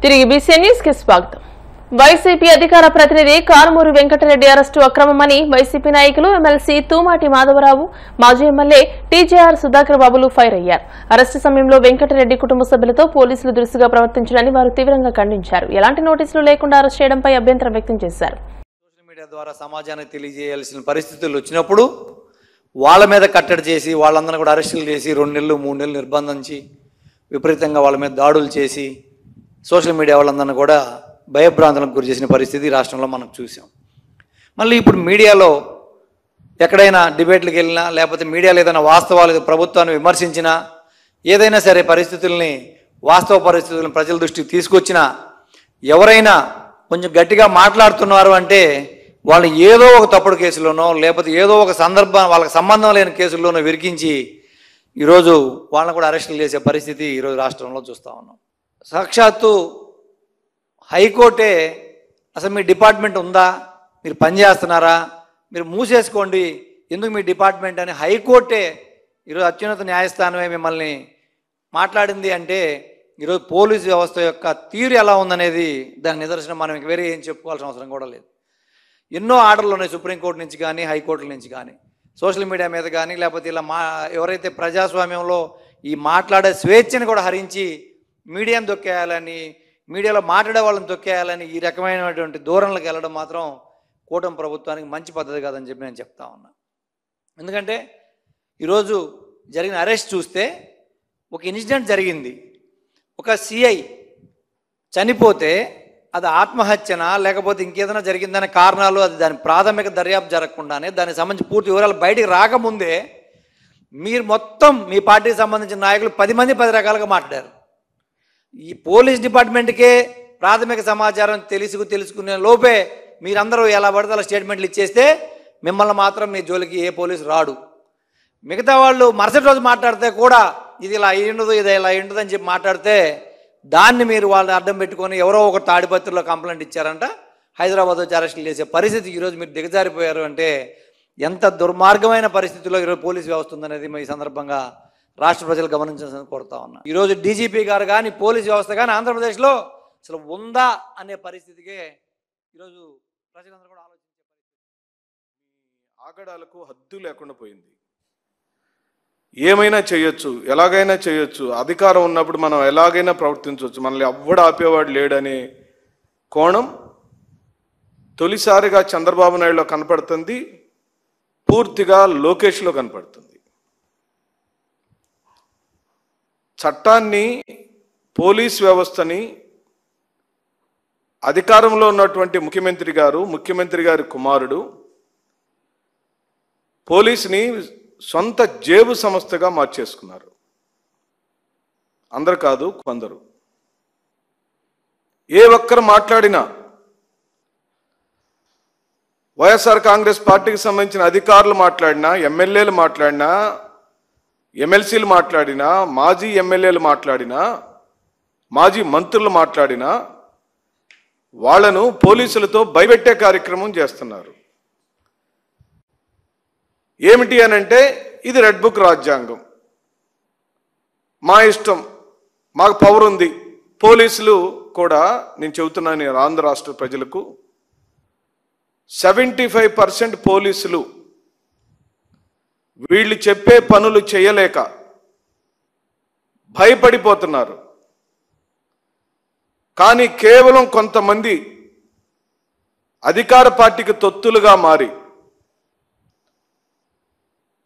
తిరిగి BC news కి స్వాగతం. వైసీపీ అధికార ప్రతినిధి కారుమూరి వెంకటరెడ్డి అరెస్టు అక్రమమని వైసీపీ నాయకులు ఎమ్మెల్సీ తూమాటి మాధవరావు, మాజీ ఎమ్మెల్యే టీజేఆర్ సుధాకర్ బాబులు ఫైర్ అయ్యారు. అరెస్టు సమయంలో వెంకటరెడ్డి కుటుంబ సభ్యులతో పోలీసులు దురుసుగా ప్రవర్తించడాన్ని వారు తీవ్రంగా ఖండించారు. ఎలాంటి నోటీసులు లేకుండా అరెస్ట్ చేయడంపై అభ్యంతరం వ్యక్తం చేశారు. సోషల్ మీడియా ద్వారా సమాజానికి తెలియజేయాల్సిన పరిస్థితులు వచ్చినప్పుడు వాళ్ళ మీద కట్టడి చేసి వాళ్ళందరినీ కూడా అరెస్టులు చేసి 2 నెలలు 3 నెలలు నిర్బంధించి విపరీతంగా వాళ్ళ మీద దాడులు చేసి సోషల్ మీడియా వాళ్ళందరినీ కూడా భయభ్రాంతులకు గురి చేసిన పరిస్థితి రాష్ట్రంలో మనం చూసాం. మళ్ళీ ఇప్పుడు మీడియాలో ఎక్కడైనా డిబేట్లకు వెళ్ళినా లేకపోతే మీడియాలో ఏదైనా వాస్తవాలు ప్రభుత్వాన్ని విమర్శించినా ఏదైనా సరే పరిస్థితుల్ని వాస్తవ పరిస్థితులను ప్రజల దృష్టికి తీసుకొచ్చినా ఎవరైనా కొంచెం గట్టిగా మాట్లాడుతున్నారు అంటే వాళ్ళు ఏదో ఒక తప్పుడు కేసులోనో లేకపోతే ఏదో ఒక సందర్భం వాళ్ళకి సంబంధం లేని కేసుల్లోనో విరికించి ఈరోజు వాళ్ళని కూడా అరెస్టులు చేసే పరిస్థితి ఈరోజు రాష్ట్రంలో చూస్తూ ఉన్నాం. సాక్షాత్తు హైకోర్టే అసలు మీ డిపార్ట్మెంట్ ఉందా, మీరు పనిచేస్తున్నారా, మీరు మూసేసుకోండి, ఎందుకు మీ డిపార్ట్మెంట్ అని హైకోర్టే ఈరోజు అత్యున్నత న్యాయస్థానమే మిమ్మల్ని మాట్లాడింది అంటే ఈరోజు పోలీసు వ్యవస్థ యొక్క తీరు ఎలా ఉందనేది దాని నిదర్శనం. మనం వేరే ఏం చెప్పుకోవాల్సిన అవసరం కూడా లేదు. ఎన్నో ఆర్డర్లు ఉన్నాయి సుప్రీంకోర్టు నుంచి కానీ హైకోర్టుల నుంచి కానీ, సోషల్ మీడియా మీద కానీ లేకపోతే ఇలా ఎవరైతే ప్రజాస్వామ్యంలో ఈ మాట్లాడే స్వేచ్ఛను కూడా హరించి మీడియాను తొక్కేయాలని, మీడియాలో మాట్లాడే వాళ్ళని తొక్కేయాలని ఈ రకమైనటువంటి దూరంలోకి వెళ్ళడం మాత్రం కూటమి ప్రభుత్వానికి మంచి పద్ధతి కాదని చెప్పి నేను చెప్తా ఉన్నా. ఎందుకంటే ఈరోజు జరిగిన అరెస్ట్ చూస్తే ఒక ఇన్సిడెంట్ జరిగింది, ఒక సిఐ చనిపోతే అది ఆత్మహత్యనా లేకపోతే ఇంకేదైనా జరిగిందనే కారణాలు, అది దాని ప్రాథమిక దర్యాప్తు జరగకుండానే దానికి సంబంధించి పూర్తి వివరాలు బయటికి రాకముందే మీరు మొత్తం మీ పార్టీకి సంబంధించిన నాయకులు 10 మంది 10 రకాలుగా మాట్లాడారు. ఈ పోలీస్ డిపార్ట్మెంట్కే ప్రాథమిక సమాచారం తెలుసుకునే లోపే మీరందరూ ఎలా పడితే అలా స్టేట్మెంట్లు ఇచ్చేస్తే మిమ్మల్ని మాత్రం మీ జోలికి ఏ పోలీసు రాడు. మిగతా వాళ్ళు మరుసటి రోజు మాట్లాడితే కూడా ఇది ఇలా అయ్యిండదు, ఇది ఇలా అయ్యిండదు అని చెప్పి మాట్లాడితే దాన్ని మీరు వాళ్ళని అడ్డం పెట్టుకొని ఎవరో ఒక తాడిపత్రిలో కంప్లైంట్ ఇచ్చారంట, హైదరాబాద్ వచ్చి అరెస్టులు చేసే పరిస్థితి ఈరోజు మీరు దిగజారిపోయారు అంటే ఎంత దుర్మార్గమైన పరిస్థితిలో ఈరోజు పోలీసు వ్యవస్థ ఉందనేది ఈ సందర్భంగా రాష్ట్ర ప్రజలు గమనించాల్సింది కోరుతా ఉన్నా. ఈరోజు డీజీపీ గారు కానీ పోలీసు వ్యవస్థ కానీ ఆంధ్రప్రదేశ్లో అసలు ఉందా అనే పరిస్థితికే ఈరోజు ప్రజలందరూ కూడా ఆలోచించే పరిస్థితి. ఆగడాలకు హద్దు లేకుండా పోయింది. ఏమైనా చేయొచ్చు, ఎలాగైనా చేయొచ్చు, అధికారం ఉన్నప్పుడు మనం ఎలాగైనా ప్రవర్తించవచ్చు, మనల్ని ఎవ్వడు ఆపేవాడు లేడనే కోణం తొలిసారిగా చంద్రబాబు నాయుడులో కనపడుతుంది, పూర్తిగా లోకేష్లో కనపడుతుంది. చట్టాన్ని, పోలీస్ వ్యవస్థని అధికారంలో ఉన్నటువంటి ముఖ్యమంత్రి గారి కుమారుడు పోలీసుని సొంత జేబు సంస్థగా మార్చేసుకున్నారు. అందరు కాదు, కొందరు. ఏ ఒక్కరు మాట్లాడినా, వైఎస్ఆర్ కాంగ్రెస్ పార్టీకి సంబంధించిన అధికారులు మాట్లాడినా, ఎమ్మెల్యేలు మాట్లాడినా, ఎమ్మెల్సీలు మాట్లాడినా, మాజీ ఎమ్మెల్యేలు మాట్లాడినా, మాజీ మంత్రులు మాట్లాడినా వాళ్లను పోలీసులతో భయపెట్టే కార్యక్రమం చేస్తున్నారు. ఏమిటి అనంటే ఇది రెడ్ బుక్ రాజ్యాంగం, మా ఇష్టం, మాకు పవర్ ఉంది. పోలీసులు కూడా నేను చెబుతున్నాను ఆంధ్ర రాష్ట్ర ప్రజలకు, 75% పోలీసులు వీళ్ళు చెప్పే పనులు చేయలేక భయపడిపోతున్నారు. కానీ కేవలం కొంతమంది అధికార పార్టీకి తొత్తులుగా మారి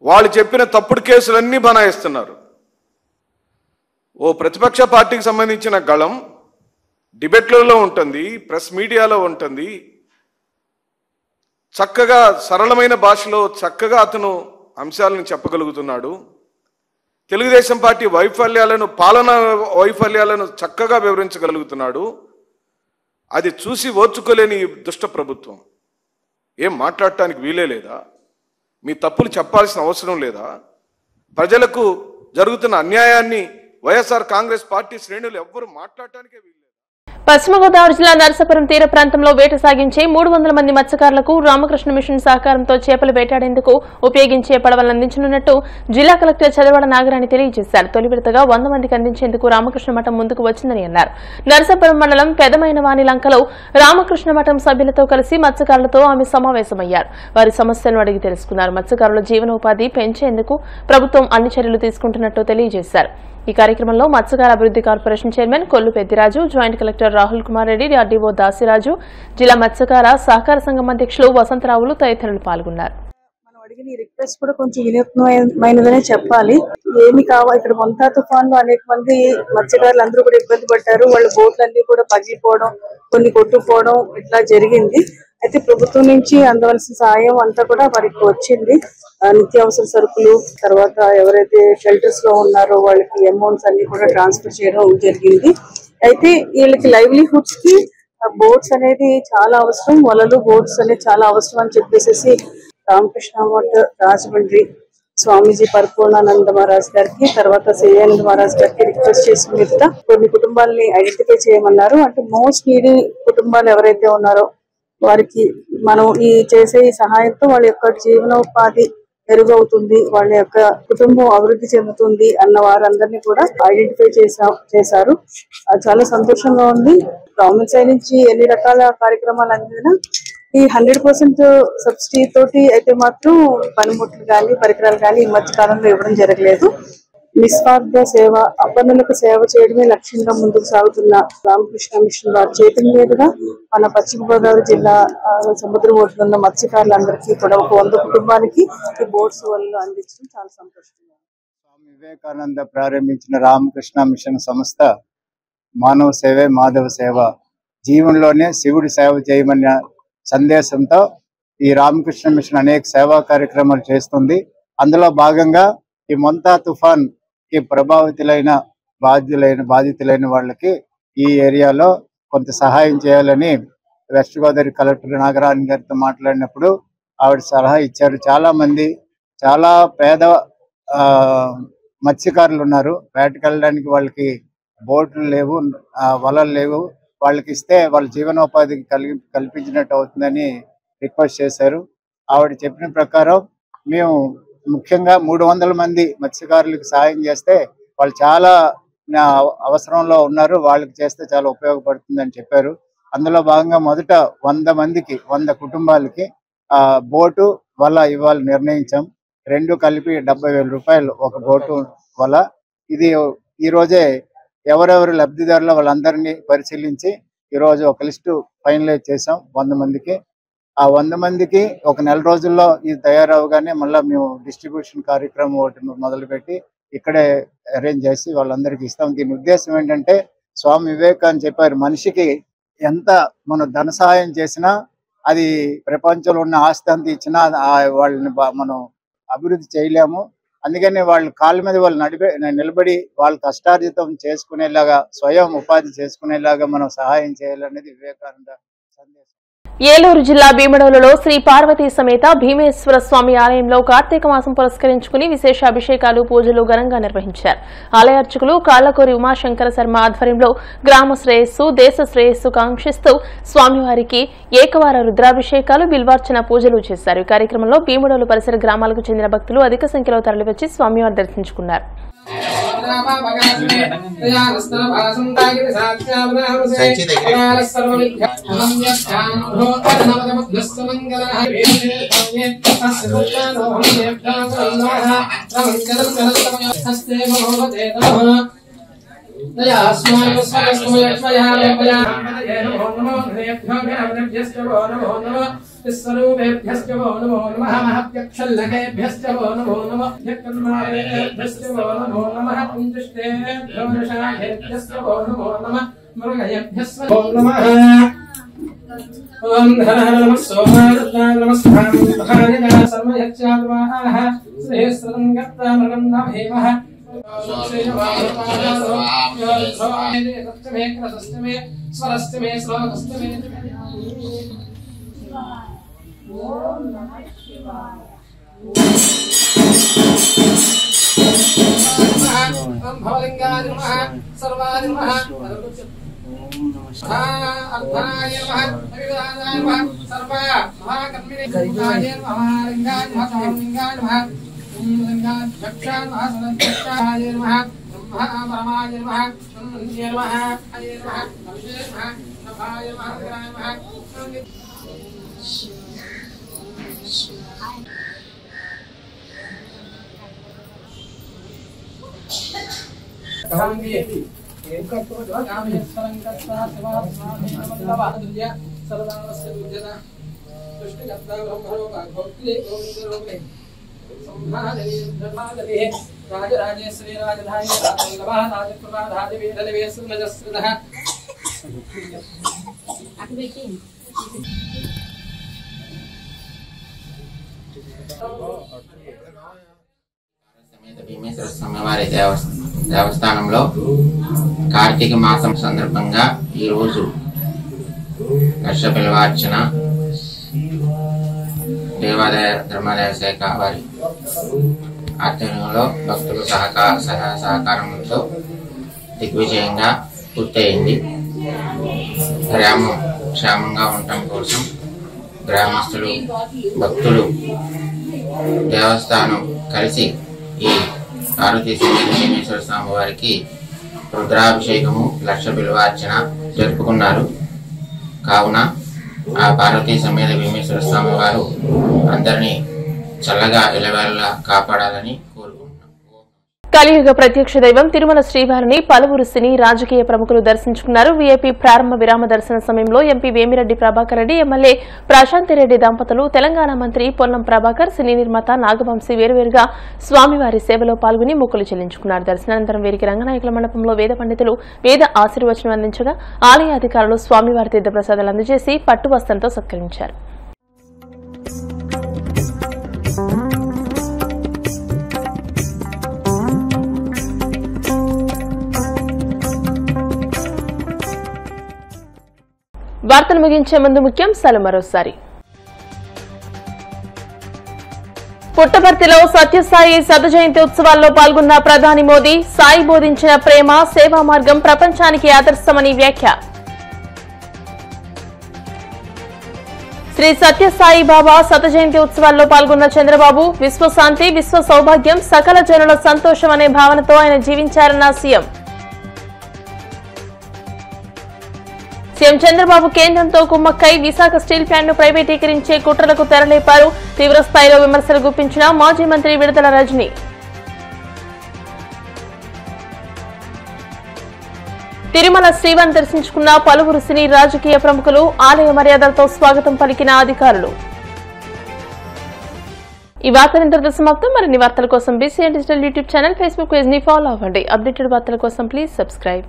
వాళ్ళు చెప్పిన తప్పుడు కేసులన్నీ బనాయిస్తున్నారు. ఓ ప్రతిపక్ష పార్టీకి సంబంధించిన గళం డిబేట్లలో ఉంటుంది, ప్రెస్ మీడియాలో ఉంటుంది, చక్కగా సరళమైన భాషలో చక్కగా అతను అంశాలను చెప్పగలుగుతున్నాడు. తెలుగుదేశం పార్టీ పాలనా వైఫల్యాలను చక్కగా వివరించగలుగుతున్నాడు. అది చూసి ఓర్చుకోలేని దుష్ట ప్రభుత్వం ఏం మాట్లాడటానికి వీలే లేదా? మీ తప్పులు చెప్పాల్సిన అవసరం లేదా? ప్రజలకు జరుగుతున్న అన్యాయాన్ని వైఎస్ఆర్ కాంగ్రెస్ పార్టీ శ్రేణులు ఎవ్వరూ మాట్లాడటానికే వీల్లేదు. పశ్చిమ గోదావరి జిల్లా నరసాపురం తీర ప్రాంతంలో వేట సాగించే 300 మంది మత్స్యకారులకు రామకృష్ణ మిషన్ సహకారంతో చేపలు వేటాడేందుకు ఉపయోగించే పడవలను అందించనున్నట్టు జిల్లా కలెక్టర్ చదవాడ నాగరాణి తెలియజేశారు. తొలి విడతగా 100 మందికి అందించేందుకు రామకృష్ణ మఠం ముందుకు వచ్చిందని అన్నారు. నరసాపురం మండలం పెదమైన వాణిలంకలో రామకృష్ణ మఠం సభ్యులతో కలిసి మత్స్యకారులతో ఆమె సమావేశమయ్యారు. వారి సమస్యలను అడిగి తెలుసుకున్నారు. మత్స్యకారుల జీవనోపాధి పెంచేందుకు ప్రభుత్వం అన్ని చర్యలు తీసుకుంటున్నట్టు తెలియజేశారు. ఈ కార్యక్రమంలో మత్స్యకార అభివృద్ధి corporation chairman Kollu Peddiraju, joint collector Rahul Kumar Reddy, RDO Dasiraju, జిల్లా మత్స్యకార సహకార సంఘం అధ్యక్షులు వసంతరావులు తదితరులు పాల్గొన్నారు. అడిగిన ఈ రిక్వెస్ట్ కూడా కొంచెం వినూత్నమైనదనే చెప్పాలి. ఏమి కావాలి, ఇక్కడ మొంతా తుఫాన్లో అనేక మంది మత్స్యకారులు అందరూ కూడా ఇబ్బంది పడ్డారు. వాళ్ళ బోట్లన్నీ కూడా పగిలిపోవడం, కొన్ని కొట్టుకుపోవడం ఇట్లా జరిగింది. అయితే ప్రభుత్వం నుంచి అందవలసిన సాయం అంతా కూడా వారికి వచ్చింది. నిత్యావసర సరుకులు, తర్వాత ఎవరైతే షెల్టర్స్ లో ఉన్నారో వాళ్ళకి అమౌంట్స్ అన్ని కూడా ట్రాన్స్ఫర్ చేయడం జరిగింది. అయితే వీళ్ళకి లైవ్లీహుడ్స్ కి బోట్స్ అనేది చాలా అవసరం, వలలు బోట్స్ అనేది చాలా అవసరం అని చెప్పేసి రామకృష్ణ మఠ రాజమండ్రి స్వామీజీ పరిపూర్ణానంద మహారాజ్ గారికి, తర్వాత శ్రీయానంద మహారాజ్ గారికి రిక్వెస్ట్ చేసిన మీద కొన్ని కుటుంబాలని ఐడెంటిఫై చేయమన్నారు. అంటే మోస్ట్ నీడీ కుటుంబాలు ఎవరైతే ఉన్నారో వారికి మనం ఈ చేసే ఈ సహాయంతో వాళ్ళ యొక్క జీవనోపాధి మెరుగవుతుంది, వాళ్ళ యొక్క కుటుంబం అభివృద్ధి చెందుతుంది అన్న వారందరినీ కూడా ఐడెంటిఫై చేశారు. అది చాలా సంతోషంగా ఉంది. గవర్నమెంట్ సైడ్ నుంచి ఎన్ని రకాల కార్యక్రమాలు అందినా ఈ 100% సబ్సిడీ తోటి అయితే మాత్రం పనిముట్లు కానీ పరికరాలు కానీ ఈ మధ్య కాలంలో ఇవ్వడం జరగలేదు. నిస్వార్థ సేవ, అపన్నులకు సేవ చేయడమే లక్ష్యంగా ముందుకు సాగుతున్న రామకృష్ణ మిషన్ వారి చేతుల మీదుగా మన పశ్చిమ గోదావరి జిల్లా సముద్రం ఒడ్డున ఉన్న మత్స్యకారులందరికీ కూడా ఒక 100 కుటుంబానికి ఈ బోట్స్ వల్ల అందించడం చాలా సంతోషంగా. స్వామి వివేకానంద ప్రారంభించిన రామకృష్ణ మిషన్ సంస్థ మానవ సేవే మాధవ సేవ, జీవనంలోనే శివుడి సేవ చేయమన్న సందేశంతో ఈ రామకృష్ణ మిషన్ అనేక సేవా కార్యక్రమాలు చేస్తుంది. అందులో భాగంగా ఈ మొంతా తుఫాన్ కి ప్రభావితులైన బాధితులైన వాళ్ళకి ఈ ఏరియాలో కొంత సహాయం చేయాలని వెస్ట్ గోదావరి కలెక్టర్ నాగరాణి గారితో మాట్లాడినప్పుడు ఆవిడ సలహా ఇచ్చారు. చాలా మంది చాలా పేద మత్స్యకారులు ఉన్నారు. వేటకు వెళ్ళడానికి వాళ్ళకి బోట్లు లేవు, వలలు లేవు. వాళ్ళకి ఇస్తే వాళ్ళ జీవనోపాధికి కల్పించినట్టు అవుతుందని రిక్వెస్ట్ చేశారు. ఆవిడ చెప్పిన ప్రకారం మేము ముఖ్యంగా 300 మంది మత్స్యకారులకు సహాయం చేస్తే వాళ్ళు చాలా అవసరంలో ఉన్నారు, వాళ్ళకి చేస్తే చాలా ఉపయోగపడుతుందని చెప్పారు. అందులో భాగంగా మొదట 100 మందికి 100 కుటుంబాలకి బోటు వల ఇవ్వాలి నిర్ణయించాం. 2 కలిపి 70,000 రూపాయలు ఒక బోటు వల. ఇది ఈరోజే ఎవరెవరు లబ్ధిదారులు వాళ్ళందరినీ పరిశీలించి ఈరోజు ఒక లిస్టు ఫైనలైజ్ చేసాం 100 మందికి. ఆ 100 మందికి ఒక నెల రోజుల్లో ఇది తయారవగానే మళ్ళీ మేము డిస్ట్రిబ్యూషన్ కార్యక్రమం ఒకటి మొదలుపెట్టి ఇక్కడే అరేంజ్ చేసి వాళ్ళందరికీ ఇస్తాం. దీని ఉద్దేశం ఏంటంటే స్వామి వివేకానంద చెప్పారు, మనిషికి ఎంత మనం ధన సహాయం చేసినా అది ప్రపంచంలో ఉన్న ఆస్తి అంతా ఇచ్చినా వాళ్ళని మనం అభివృద్ధి చేయలేము. అందుకని వాళ్ళ కాళ్ళ మీద వాళ్ళు నిలబడి వాళ్ళ కష్టార్జితం చేసుకునేలాగా, స్వయం ఉపాధి చేసుకునేలాగా మనం సహాయం చేయాలనేది వివేకానంద సందేశం. ఏలూరు జిల్లా భీమడోలులో శ్రీ పార్వతీ సమేత భీమేశ్వర స్వామి ఆలయంలో కార్తీక మాసం పురస్కరించుకుని విశేష అభిషేకాలు, పూజలు ఘనంగా నిర్వహించారు. ఆలయ అర్చకులు కాళ్లకూరి ఉమాశంకర శర్మ ఆధ్వర్యంలో గ్రామ శ్రేయస్సు, దేశ శ్రేయస్సు కాంక్షిస్తూ స్వామివారికి ఏకవార రుద్రాభిషేకాలు, బిల్వార్చన పూజలు చేశారు. ఈ కార్యక్రమంలో భీమడోలు పరిసర గ్రామాలకు చెందిన భక్తులు అధిక సంఖ్యలో తరలివచ్చి స్వామివారి దర్శించుకున్నారు. स्वरूपेभ्यश्च वो नमो नमः महत्यक्षल्लकेभ्यश्च वो नमो नमः यत्कर्माभ्यश्च वो नमो नमः पुञ्जिष्टेभ्यो निशाखेभ्यश्च वो नमो नमः मृगयेभ्यश्च वो नमः ओम हर हर नमः सोमाय नमः स्वाहा सर्वयच्छाद्वाः श्रेयस्संगत्ता मृगन्ना भीमः स्वरस्तमे श्लोकस्तमे ओम नमः शिवाय ओम भवलिंगाय नमः सर्वाय नमः अर्धनाय नमः विविधानाय नमः सर्व महाकर्मिणे लिंगाय नमः लिंगाय नमः लिंगाय नमः लिंगाय भक्षाय नमः सनक्षाय नमः ब्रह्मा परमाय नमः शून्य नमः आय नमः विशेष नमः नभाय नमः ग्राय नमः कांगे एकत्व कामे सरंगत्ता सवासाधेनवल्लभाद्रिय सर्वावस्य विद्यता सृष्टिकर्ता ब्रह्मलोक भौतिले गोविंदलोके संहादे धर्मादे राजराजेश्वरी राजधानी राजवल्लभः राजप्रभा राजवीरलवे सुनजस्रदः భీమేశ్వర స్వామివారి దేవస్థానంలో కార్తీక మాసం సందర్భంగా ఈరోజు లక్ష బిల్వార్చన దేవాదాయ ధర్మాదాయ శాఖ వారి ఆధ్వర్యంలో భక్తుల సహకారంతో దిగ్విజయంగా పూర్తయింది. గ్రామం క్షేమంగా ఉండటం కోసం గ్రామస్తులు భక్తులు దేవస్థానం కలిసి ఈ పార్వతీ సమేత భీమేశ్వర స్వామి వారికి రుద్రాభిషేకము లక్ష బిల్వార్చన జరుపుకున్నారు. కావున ఆ పార్వతీ సమేత భీమేశ్వర స్వామి వారు అందరినీ చల్లగా ఇలవేళలా కాపాడాలని కోరుకుంటున్నాం. కలియుగ ప్రత్యక్ష దైవం తిరుమల శ్రీవారిని పలువురు సినీ రాజకీయ ప్రముఖులు దర్శించుకున్నారు. వీఐపీ ప్రారంభ విరామ దర్శన సమయంలో ఎంపీ వేమిరెడ్డి ప్రభాకర్ రెడ్డి, ఎమ్మెల్యే ప్రశాంతిరెడ్డి దంపతులు, తెలంగాణ మంత్రి పొన్నం ప్రభాకర్, సినీ నిర్మాత నాగవంశీ వేరువేరుగా స్వామివారి సేవలో పాల్గొని మొక్కులు చెల్లించుకున్నారు. దర్శనానంతరం వీరికి రంగనాయకుల మండపంలో వేద పండితులు వేద ఆశీర్వచనం అందించగా ఆలయ అధికారులు స్వామివారి తీర్థప్రసాదాలు అందజేసి పట్టు వస్త్రంతో సత్కరించారు. వార్తలు ముగించే ముందు ముఖ్యాంశాలు మరోసారి. పుట్టపర్తిలో సత్యసాయి శత జయంతి ఉత్సవాల్లో పాల్గొన్న ప్రధాని మోదీ, సాయి బోధించిన ప్రేమ సేవా మార్గం ప్రపంచానికి ఆదర్శమని వ్యాఖ్య. శ్రీ సత్యసాయి బాబా శత జయంతి ఉత్సవాల్లో పాల్గొన్న చంద్రబాబు, విశ్వశాంతి విశ్వ సౌభాగ్యం సకల జనుల సంతోషం అనే భావనతో ఆయన జీవించారన్న సీఎం. సీఎం చంద్రబాబు కేంద్రంతో కుమ్మక్కై విశాఖ స్టీల్ ప్లాంట్ను ప్రైవేటీకరించే కుట్రలకు తెరలేపారు. తీవ్రస్థాయిలో విమర్శలు గుప్పించిన మాజీ మంత్రి విడుదల రజని. తిరుమల శ్రీవారిని దర్శించుకున్న పలువురు సినీ రాజకీయ ప్రముఖులు, ఆలయ మర్యాదలతో స్వాగతం పలికిన అధికారులు. ఈ వార్తలు ఇంతటితో సమాప్తం. మరిన్ని వార్తల కోసం BCN digital YouTube channel, Facebook page ని ఫాలో అవ్వండి. అప్డేటెడ్ వార్తల కోసం ప్లీజ్ సబ్స్క్రైబ్.